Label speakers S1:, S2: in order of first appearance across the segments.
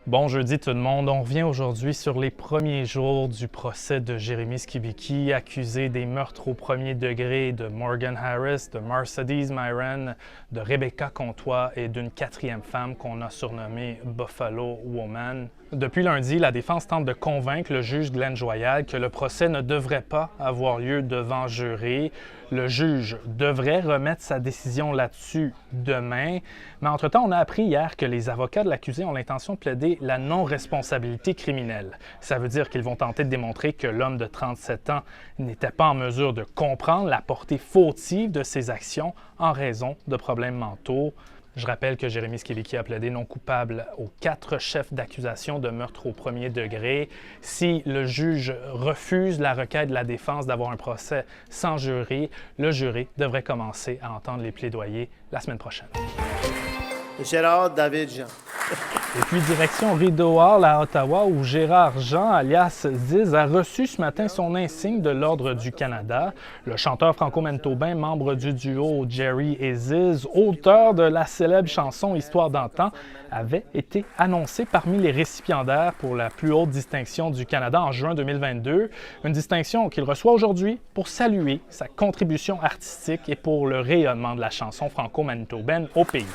S1: Bon jeudi tout le monde, on revient aujourd'hui sur les premiers jours du procès de Jérémy Skibicki, accusé des meurtres au premier degré de Morgan Harris, de Mercedes Myron, de Rebecca Comtois et d'une quatrième femme qu'on a surnommée Buffalo Woman. Depuis lundi, la défense tente de convaincre le juge Glenn Joyal que le procès ne devrait pas avoir lieu devant jurés. Le juge devrait remettre sa décision là-dessus demain. Mais entre-temps, on a appris hier que les avocats de l'accusé ont l'intention de plaider la non-responsabilité criminelle. Ça veut dire qu'ils vont tenter de démontrer que l'homme de 37 ans n'était pas en mesure de comprendre la portée fautive de ses actions en raison de problèmes mentaux. Je rappelle que Jérémy Skibicki a plaidé non coupable aux 4 chefs d'accusation de meurtre au premier degré. Si le juge refuse la requête de la défense d'avoir un procès sans jury, le jury devrait commencer à entendre les plaidoyers la semaine prochaine.
S2: Gérard David Jean.
S1: Et puis, direction Rideau Hall à Ottawa, où Gérard Jean, alias Ziz, a reçu ce matin son insigne de l'Ordre du Canada. Le chanteur franco-manitobain, membre du duo Jerry et Ziz, auteur de la célèbre chanson Histoire d'antan, avait été annoncé parmi les récipiendaires pour la plus haute distinction du Canada en juin 2022. Une distinction qu'il reçoit aujourd'hui pour saluer sa contribution artistique et pour le rayonnement de la chanson franco-manitobaine au pays.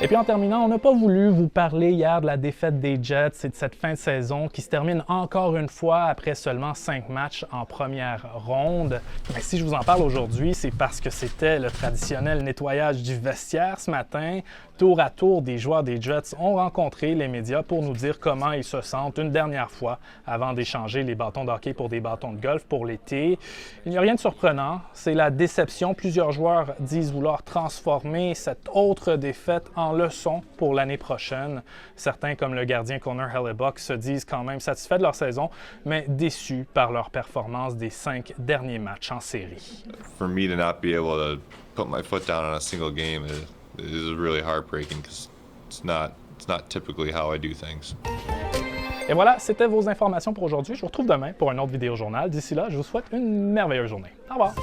S1: Et puis en terminant, on n'a pas voulu vous parler hier de la défaite des Jets et de cette fin de saison qui se termine encore une fois après seulement 5 matchs en première ronde. Mais si je vous en parle aujourd'hui, c'est parce que c'était le traditionnel nettoyage du vestiaire ce matin. Tour à tour, des joueurs des Jets ont rencontré les médias pour nous dire comment ils se sentent une dernière fois avant d'échanger les bâtons de hockey pour des bâtons de golf pour l'été. Il n'y a rien de surprenant, c'est la déception. Plusieurs joueurs disent vouloir transformer cette autre défaite en leçon pour l'année prochaine. Certains, comme le gardien Connor Hellebuyck, se disent quand même satisfaits de leur saison, mais déçus par leur performance des 5 derniers matchs en série.
S3: For me to not be able to put my foot down on a single game is really heartbreaking because it's not typically how I do things.
S1: Et voilà, c'était vos informations pour aujourd'hui. Je vous retrouve demain pour un autre vidéo journal. D'ici là, je vous souhaite une merveilleuse journée. Au revoir!